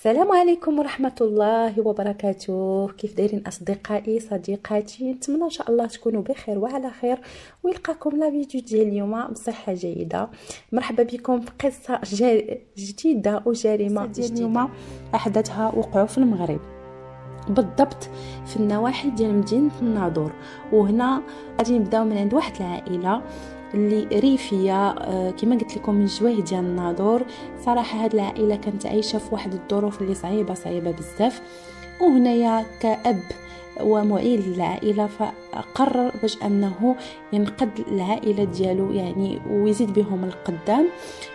السلام عليكم ورحمة الله وبركاته. كيف دايرين أصدقائي صديقاتي؟ نتمنى إن شاء الله تكونوا بخير وعلى خير، ويلقاكم لا فيديو ديال اليوم بصحة جيدة. مرحبا بكم في قصة جديدة وجريمة ديال اليوم أحدثها وقعوا في المغرب، بالضبط في النواحي ديال مدينة الناظور. وهنا غادي نبداو من عند واحد العائلة اللي ريفيه كما قلت لكم من جوايه ديال الناظور. صراحه هاد العائله كانت عايشه في واحد الظروف اللي صعيبه بزاف، وهنايا كأب ومعيل للعائله فقرر باش انه ينقذ العائله ديالو يعني ويزيد بهم القدام.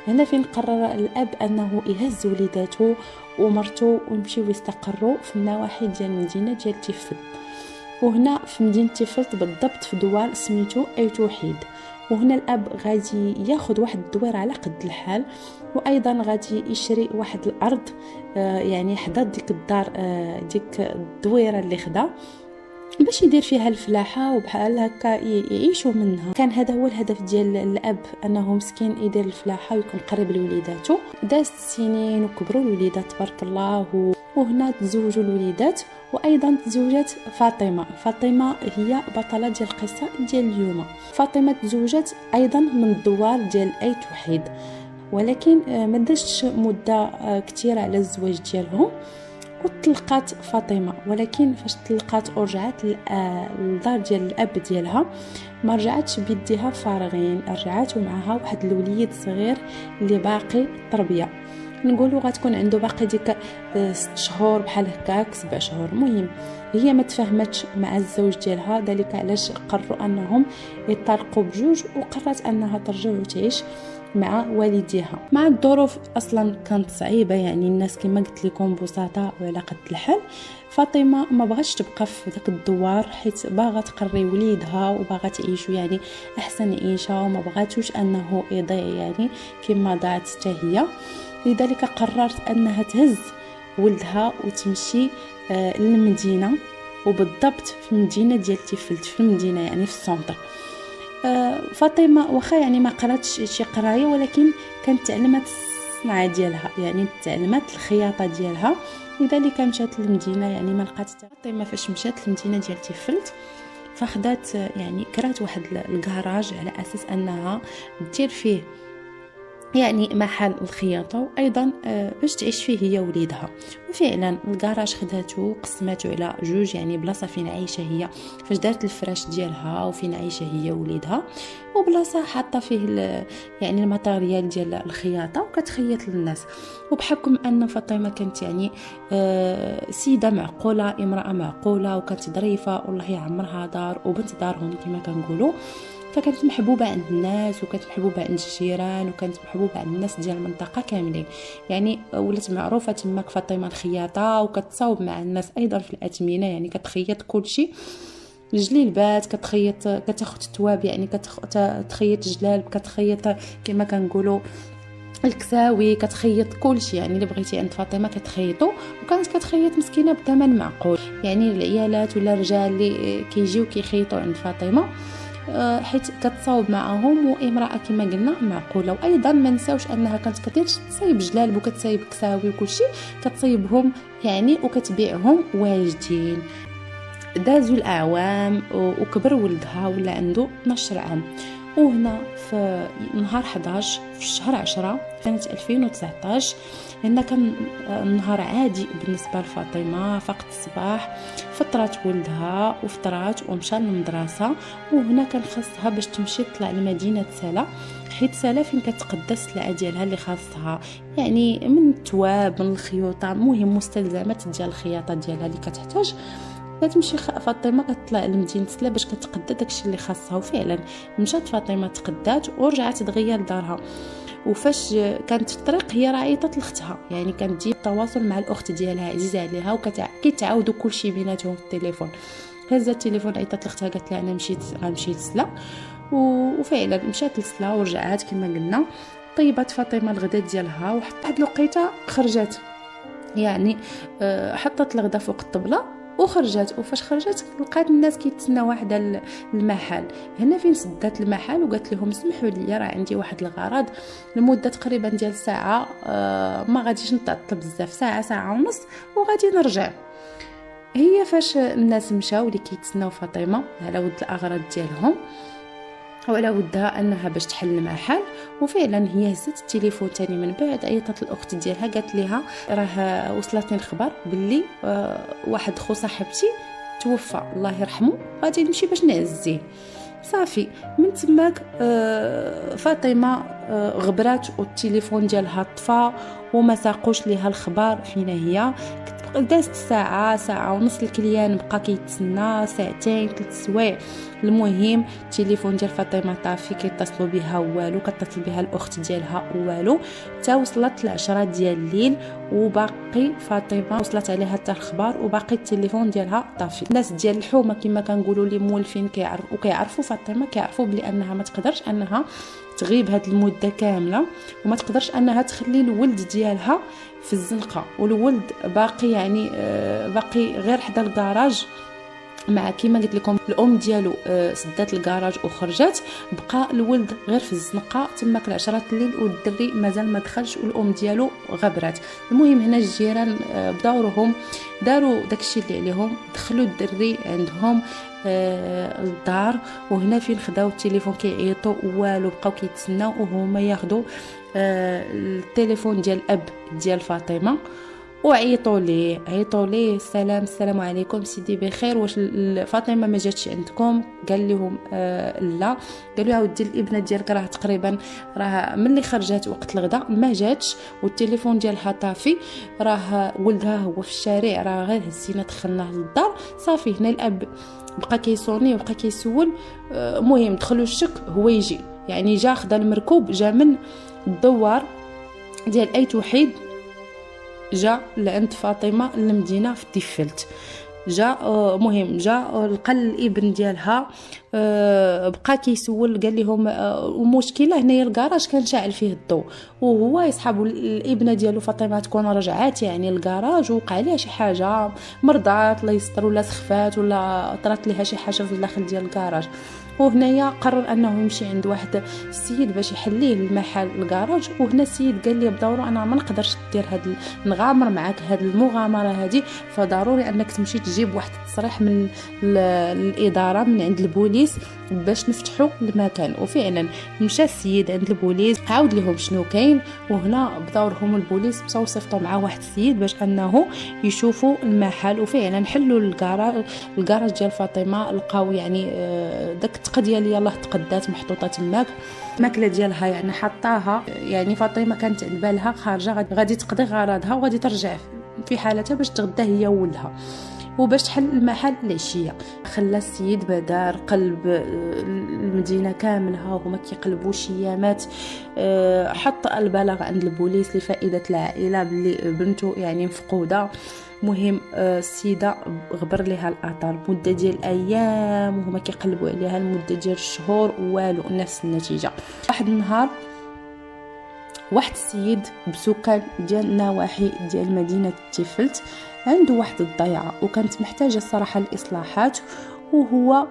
هنا فين قرر الاب انه يهز وليداته ومرته ويمشيو يستقروا في النواحي ديال المدينه ديال تيفد. وهنا في مدينه تيفد بالضبط في دوار سميتو اي توحيد. وهنا الاب غادي ياخذ واحد الدوير على قد الحال، وايضا غادي يشري واحد الارض يعني حدا ديك الدار ديك الدويره اللي خدا باش يدير فيها الفلاحه وبحال هكا يعيشوا منها. كان هذا هو الهدف ديال الاب، انه مسكين يدير الفلاحه ويكون قريب لوليداته. دازت السنين وكبروا الوليدات تبارك الله، وهنا تزوجوا الوليدات، وايضا تزوجت فاطمه هي بطله ديال القصه ديال اليوم. فاطمه تزوجت ايضا من الدوار ديال اي توحيد، ولكن ما دازتش مده كثيره على الزواج ديالهم وطلقات فاطمه. ولكن فاش طلقات ورجعت للدار ديال الاب ديالها ما رجعتش بيديها فارغين، رجعت ومعها واحد الوليد صغير اللي باقي التربيه. نقولوا غتكون عنده باقي ديك 6 شهور بحال هكاك 7 شهور. المهم هي ما تفاهمتش مع الزوج ديالها، ذلك علاش قرروا انهم يطلقوا بجوج، وقررت انها ترجع وتعيش مع والديها. مع الظروف اصلا كانت صعيبه، يعني الناس كما قلت لكم بساطه وعلى قد الحال. فاطمه ما بغاتش تبقى في ذاك الدوار حيت باغا تقري وليدها وباغا تعيشوا يعني احسن عيشه، وما بغاتوش انه يضيع يعني كما ضاعت حتى هي. لذلك قررت انها تهز ولدها وتمشي للمدينه، وبالضبط في المدينه ديال تيفلت، في المدينه يعني في السونتر. فاطمه واخا يعني ما قراتش شي قرايه، ولكن كانت تعلمات الصنعه ديالها، يعني تعلمات الخياطه ديالها. لذلك مشات للمدينه، يعني ما لقات فاطمه فاش مشات للمدينه ديال تيفلت فاخذات يعني كرات واحد الكراج على اساس انها دير فيه يعني محل الخياطه، وايضا باش تعيش فيه هي وليدها. وفعلا الكراج خداتو قسماتو على جوج، يعني بلاصه فين عايشه هي فاش دارت الفراش ديالها، وفين عايشه هي وليدها، وبلاصه حاطه فيه يعني الماتيريال ديال الخياطه وكتخيط للناس. وبحكم ان فاطمه كانت يعني سيده معقوله، امراه معقوله، وكانت ظريفه والله يعمرها دار وبنت دارهم كما كنقولوا، فكانت محبوبه عند الناس، وكانت محبوبه عند الجيران، وكانت محبوبه عند الناس ديال المنطقه كاملين. يعني ولات معروفه تماك فاطمه الخياطه، وكتصاوب مع الناس ايضا في الاثمنه، يعني كتخيط كل شيء، الجليلبات كتخيط، كتاخذ التواب يعني كتخيط جلال، كتخيط كما كنقولوا الكساوي، كتخيط كل شيء يعني اللي بغيتي عند فاطمه كتخيطو. وكانت كتخيط مسكينه بثمن معقول، يعني العيالات ولا الرجال اللي كيجيو كيخيطوا عند فاطمه حيت كتصاوب معهم، وامراه كما قلنا معقوله. وايضا ما نساوش انها كانت كثير تصايب جلال وكتصايب كساوي وكل شيء كتصايبهم يعني وكتبيعهم واجدين. دازوا الاعوام وكبر ولدها ولا عنده 12 عام. وهنا في نهار 11 في الشهر 10 سنة 2019، هنا كان نهار عادي بالنسبة لفاطمة. فقط الصباح فطرات ولدها وفطرات ومشى للمدرسة. وهنا كان خاصها باش تمشي تطلع لمدينة سلا، حيت سلا فين كتقدس السلعة ديالها اللي خاصها، يعني من التواب من الخيوطة، مهم مستلزمات ديال الخياطة ديالها اللي كتحتاج. كتمشي فاطمه كتطلع لمدينه سلا باش كتقدى داكشي اللي خاصها. وفعلا مشات فاطمه تقدات ورجعت تغير لدارها. وفاش كانت في الطريق هي راه عيطات لختها، يعني كانت ديال التواصل مع الاخت ديالها عزيزه عليها، وكيتعاودوا كلشي بيناتهم في التليفون. هزت التليفون عيطات لختها قالت لها انا مشيت لسلا. وفعلا مشات لسلا ورجعات كما قلنا. طيبات فاطمه الغداء ديالها، وحتى واحد الوقيته خرجت، يعني حطت الغداء فوق الطبله وخرجت. وفاش خرجت لقات الناس كيتسناو واحد المحل. هنا فين سدات المحل وقالت لهم سمحوا لي راه عندي واحد الغرض لمده تقريبا ديال ساعه، ما غاديش نتعطل بزاف، ساعه ونص وغادي نرجع. هي فاش الناس مشاو اللي كيتسناو فاطمه على ود الاغراض ديالهم وعلى ودها انها باش تحل المحل، وفعلا هي هزت التليفون تاني من بعد، عيطت الاخت ديالها قالت لها راه وصلتني الخبر باللي واحد خو صاحبتي توفى الله يرحمه، غادي نمشي باش نعزيه. صافي من تماك فاطمه غبرات والتليفون ديالها طفى وما ساقوش ليها الخبر فينا هي. دازت ساعه ونص، الكليان بقى كيتسنى ساعتين 3 سوايع. المهم التليفون ديال فاطمه طافي، كيتصلوا بها والو، كتصل بها الاخت ديالها والو، تا وصلت 10 ديال الليل وباقي فاطمه وصلت عليها حتى الخبر وباقي التليفون ديالها طافي. الناس ديال الحومه كما كنقولوا لي مولفين كيعرفوا فاطمه، كيعرفوا بلي انها ما تقدرش انها تغيب هاد المده كامله، وما تقدرش انها تخلي الولد ديالها في الزنقه، والولد باقي يعني باقي غير حدا الكراج. مع كيما قلت لكم الام ديالو سدات الكراج وخرجت، بقى الولد غير في الزنقه تماك 10 الليل والدري مازال ما دخلش والام ديالو غبرات. المهم هنا الجيران بدورهم داروا داكشي اللي عليهم، دخلوا الدري عندهم الدار، وهنا فين خداو التليفون كيعيطوا والو، بقاو كيتسناو وهما ياخذوا التليفون ديال الاب ديال فاطمه وعيطوا ليه السلام عليكم سيدي بخير، واش فاطمه ما جاتش عندكم؟ قال لهم لا. قالوا له ودي الابنه ديالك راه تقريبا راه ملي خرجت وقت الغداء ما جاتش والتليفون ديالها طافي، راه ولدها هو في الشارع، راه غير هزينا دخلناه للدار. صافي هنا الاب بقى كيصوني وبقى كيسول. مهم دخلوا الشك هو يجي، يعني جا خدا المركوب، جا من الدوار ديال اي توحيد، جا لعند فاطمه المدينه في الدفلت. جا مهم جا لقى الابن ديالها بقى كيسول، قال لهم المشكله هنايا الكراج كان شاعل فيه الضوء، وهو يصحابوا الابنه ديالو فاطمه تكون رجعات يعني الكراج وقع عليها شي حاجه، مرضات الله يستر ولا سخفات ولا طرات ليها شي حاجه في الداخل ديال الكراج. وهنايا قرر انه يمشي عند واحد السيد باش يحليه المحل الكراج. وهنا السيد قال لي بدورو انا ما نقدرش ندير نغامر معاك هاد المغامره هادي، فضروري انك تمشي تجيب واحد التصريح من الاداره من عند البوليس باش نفتحوا المكان. وفعلا مشى السيد عند البوليس عاود لهم شنو كاين، وهنا بدورهم البوليس مشاو صيفطوا مع واحد السيد باش انه يشوفوا المحل. وفعلا حلوا الكراج ديال فاطمه، لقاو يعني داك التقديه اللي يلاه تقدات محطوطه تماك، الماكله ديالها يعني حطاها، يعني فاطمه كانت على بالها خارجه غادي تقضي غرضها وغادي ترجع في حالتها باش تغدا هي وولدها وباش تحل المحل العشيه. خلى السيد بدار قلب المدينه كاملها وهما كيقلبوا شيامات، حط البلاغ عند البوليس لفائده العائله باللي بنته يعني مفقوده. مهم السيده غبر لها الاثار مده ديال ايام وهما كيقلبوا عليها، المده ديال الشهور والو نفس النتيجه. واحد النهار واحد السيد بسكان ديال النواحي ديال مدينه تيفلت عنده واحد الضيعه وكانت محتاجه الصراحه الاصلاحات، وهو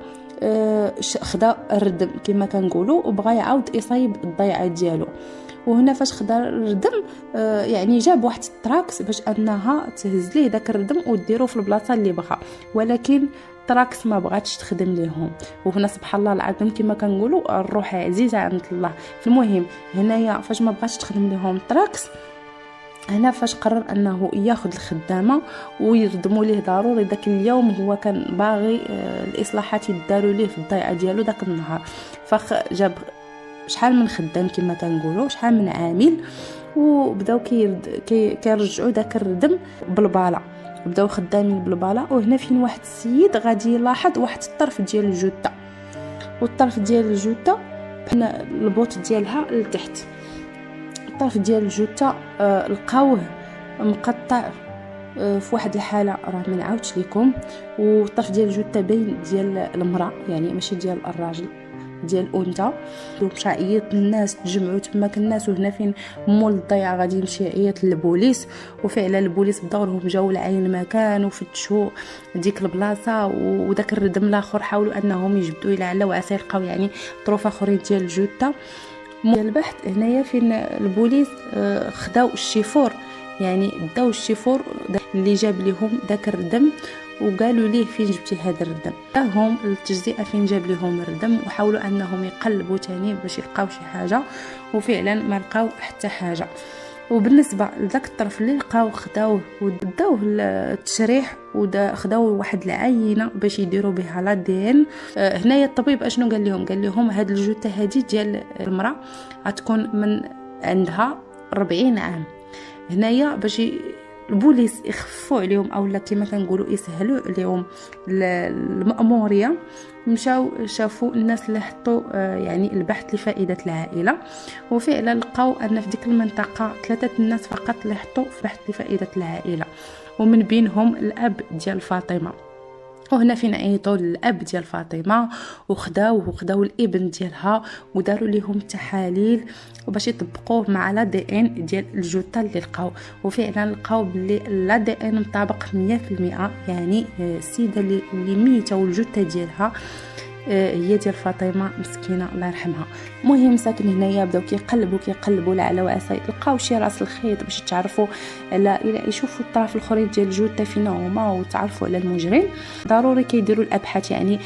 خدا الردم كما كنقولوا وبغى يعاود يصايب الضيعه ديالو. وهنا فاش خدا الردم يعني جاب واحد التراكس باش انها تهز ليه داك الردم وديرو في البلاصه اللي بغا، ولكن تراكس ما بغاتش تخدم ليهم. وهنا سبحان الله العظيم كما كنقولوا الروح عزيزه عند الله. المهم هنايا فاش ما بغاتش تخدم ليهم تراكس، هنا فاش قرر انه ياخذ الخدامه ويردموا ليه ضروري داك اليوم، هو كان باغي الاصلاحات يداروا ليه في الضيعه ديالو داك النهار. فخ جاب شحال من خدام كما كنقولوا، شحال من عامل، وبداو كيرجعوا داك الردم بالباله، بداو خدامين بالباله. وهنا فين واحد السيد غادي يلاحظ واحد الطرف ديال الجوته، والطرف ديال الجوته بحال البوط ديالها لتحت، الطرف ديال الجوته لقاوه مقطع في واحد الحاله راه ما نعاودش لكم. والطرف ديال الجوته باين ديال المراه يعني ماشي ديال الراجل، ديال الانثى، ومشى عيط للناس، تجمعوا تماك الناس، وهنا فين مول الضيعه غادي يمشي يعيط للبوليس. وفعلا البوليس بدورهم جاوا لعين المكان وفتشوا ديك البلاصه، وداك الردم الاخر حاولوا انهم يجبدوا لعل وعسى يلقاو يعني طروف اخرين ديال الجثه. ديال البحث هنايا فين البوليس خداو الشيفور، يعني داو الشيفور اللي جاب لهم داك الردم، وقالوا ليه فين جبتي هذا الردم. هم التجزئه فين جاب لهم الردم، وحاولوا انهم يقلبوا تاني باش يلقاو شي حاجه، وفعلا ما لقاو حتى حاجه. وبالنسبه لذاك الطرف اللي لقاو خداوه وداوه التشريح، خداو واحد العينه باش يديروا بها لا دي ان. هنايا الطبيب اشنو قال لهم هاد الجثه هذه ديال المراه غتكون من عندها 40 عام. هنايا باش البوليس يخفوا عليهم اولا كما كنقولوا يسهلوا عليهم المأموريه، مشاو شافوا الناس اللي حطوا يعني البحث لفائده العائله، وفعلا لقاو ان في ديك المنطقه 3 الناس فقط اللي حطوا في بحث لفائده العائله، ومن بينهم الاب ديال فاطمه. وهنا فين عيطوا للاب ديال فاطمه وخداو الابن ديالها وداروا لهم تحاليل وباش يطبقوه مع لا دي ان ديال الجثه اللي لقاو. وفعلا لقاو بلي لا دي ان مطابق 100%، يعني السيده اللي ميته والجثه ديالها هي ديال فاطمه مسكينه الله يرحمها. المهم ساكن هنايا بداو كيقلبوا لعل وعسى لقاو شي راس الخيط باش يتعرفوا على الى يشوفوا الطرف الاخرين ديال الجثه فين هما وتعرفوا على المجرم. ضروري كيديروا الابحاث، يعني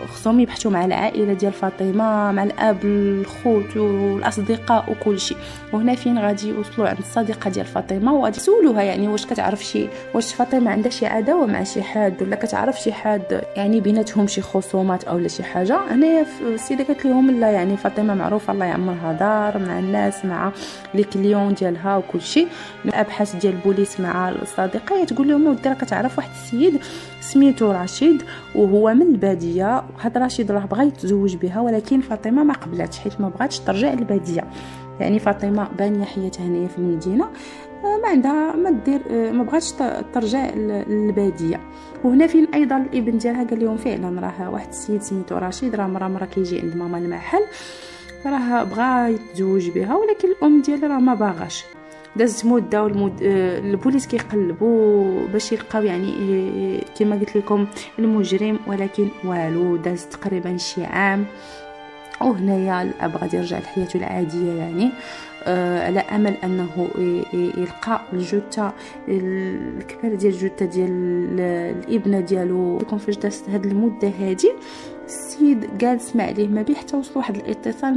خصهم يبحثوا مع العائله ديال فاطمه، مع الاب الخوت والاصدقاء وكل شيء. وهنا فين غادي يوصلوا عند الصديقه ديال فاطمه وغادي يسولوها يعني واش كتعرف واش فاطمه عندها شي عداوه مع شي حد، ولا كتعرف شي حد يعني بيناتهم شي خصومات او لا شي حاجه. هنايا السيده قالت لهم لا، يعني فاطمه معروفه الله يعمرها دار مع الناس مع لي كليون ديالها وكل شيء. الابحاث ديال البوليس مع الصديقه تقول لهم ودي راه كتعرف واحد السيد سميتو رشيد وهو من الباديه، وهذا رشيد راه بغى يتزوج بها ولكن فاطمه ما قبلتش حيت ما بغاتش ترجع للباديه. يعني فاطمه بانيه حياتها هنايا في المدينه، ما عندها ما دير، ما بغاتش ترجع للباديه. وهنا فين ايضا الابن ديالها قال لهم فعلا راه واحد السيد سميتو رشيد راه مره كيجي عند ماما المحل، راه بغى يتزوج بها ولكن الام ديالها راه ما باغاش. دازت مده البوليس كيقلبوا باش يلقاو يعني كما قلت لكم المجرم، ولكن والو. دازت تقريبا شي عام، وهنايا الاب غادي يرجع لحياته العاديه، يعني على امل انه يلقى الجثه الكبيره ديال الجثه ديال الابنه ديالو. لكم فاش دازت هاد المده هادي السيد قال سمع عليه ما بيه حتى وصل واحد الاتصال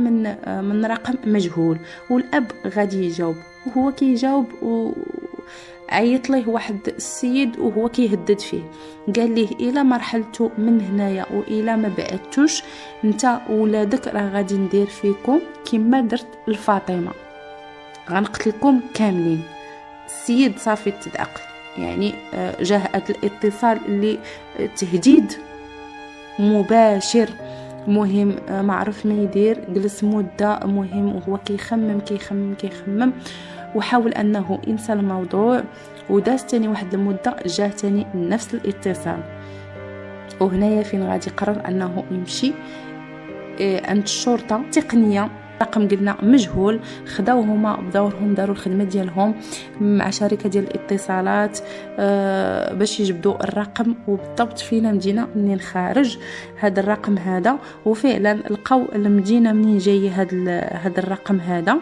من رقم مجهول، والاب غادي يجاوب وهو كيجاوب عيط ليه واحد السيد وهو كيهدد فيه، قال ليه الا ما رحلتو من هنايا والا ما بعدتوش انت ولادك راه غادي ندير فيكم كما درت لفاطمه، غنقتلكم كاملين. السيد صافي تدعق، يعني جاه الاتصال اللي تهديد مباشر. مهم ما عرف ما يدير، جلس مده مهم وهو كيخمم وحاول انه ينسى الموضوع. وداز تاني واحد المده جاه تاني نفس الاتصال، وهنايا فين غادي قرر انه يمشي عند الشرطه التقنيه. رقم قلنا مجهول، خداو هما بدورهم داروا الخدمه ديالهم مع شركه ديال الاتصالات باش يجبدوا الرقم وبالضبط فينا مدينه منين خارج هذا الرقم هذا. وفعلا لقاو المدينه منين جاي هذا الرقم هذا،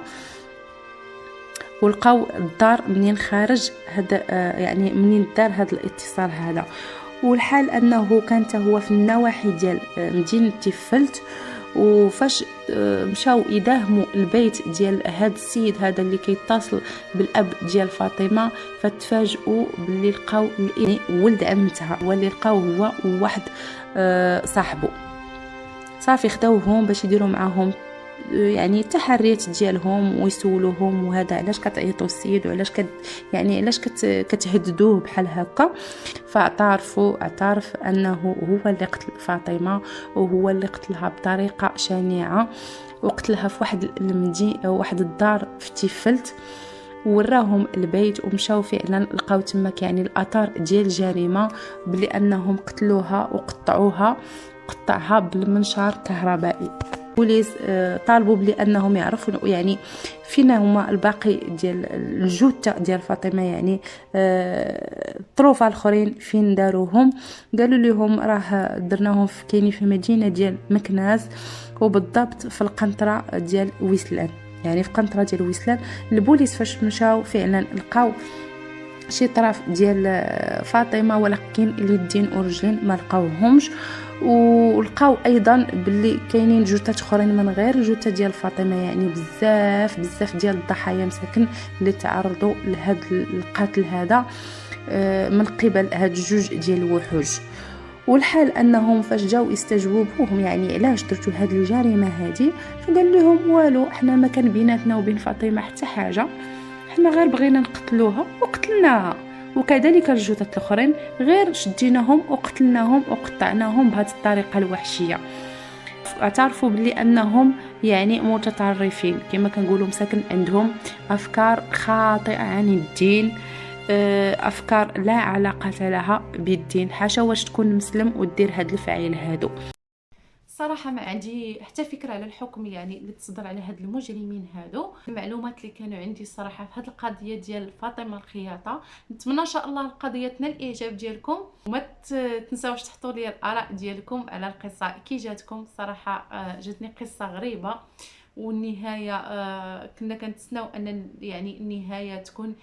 ولقاو الدار منين خارج هذا، يعني منين دار هذا الاتصال هذا. والحال انه كان هو في النواحي ديال مدينه تيفلت. وفاش مشاو يداهموا البيت ديال هذا السيد هذا اللي كيتصل بالاب ديال فاطمه، فتفاجئوا باللي لقاو ولد عمتها واللي لقاو هو واحد صاحبه. صافي خداوهم باش يديروا معاهم يعني التحريات ديالهم ويسولوهم وهذا علاش كتعيطوا السيد وعلاش يعني علاش كتهددوه بحال هكا. اعترف انه هو اللي قتل فاطمه وهو اللي قتلها بطريقه شنيعه، وقتلها في واحد واحد الدار في تيفلت. وراهم البيت ومشاو فعلا لقاو تماك يعني الاثار ديال الجريمه، بلي انهم قتلوها وقطعها بالمنشار الكهربائي. البوليس طالبوا بانهم يعرفوا يعني فين هما الباقي ديال الجثه ديال فاطمه، يعني الطروفه الاخرين فين داروهم. قالوا لهم راه درناهم كاينين في مدينه ديال مكناس، وبالضبط في القنطره ديال ويسلان، يعني في قنطره ديال ويسلان. البوليس فاش مشاو فعلا لقاو شي طرف ديال فاطمه، ولكن اليدين ورجلين ما لقاوهمش. ولقاو ايضا باللي كاينين جثث اخرين من غير الجثه ديال فاطمه، يعني بزاف بزاف ديال الضحايا مساكن اللي تعرضوا لهذا القتل هذا من قبل هاد جوج ديال الوحوش. والحال انهم فاش جاو يستجوبوهم يعني علاش درتوا هاد الجريمه هادي، فقال لهم والو، حنا ما كان بيناتنا وبين فاطمه حتى حاجه، حنا غير بغينا نقتلوها وقتلناها، وكذلك الجثث الاخرين غير شديناهم وقتلناهم وقطعناهم بهذه الطريقه الوحشيه. اعترفوا بلي انهم يعني متطرفين كما كنقولوا، مساكن عندهم افكار خاطئه عن الدين، افكار لا علاقه لها بالدين، حاشا واش تكون مسلم ودير هاد الفعيل هادو. صراحه ما عندي حتى فكره على الحكم يعني اللي تصدر على هاد المجرمين هادو. المعلومات اللي كانوا عندي الصراحه في هاد القضيه ديال فاطمه الخياطه. نتمنى ان شاء الله القضيه تنال الاعجاب ديالكم، وما تنساوش تحطوا لي الاراء ديالكم على القصه كي جاتكم. صراحه جاتني قصه غريبه، والنهايه كنا كنتسناو ان يعني النهايه تكون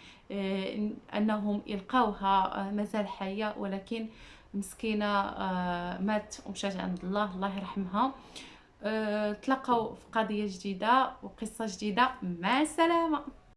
انهم يلقاوها مازال حيه، ولكن مسكينه مات ومشات عند الله، الله يرحمها. تلاقاو في قضيه جديده وقصه جديده، مع السلامه.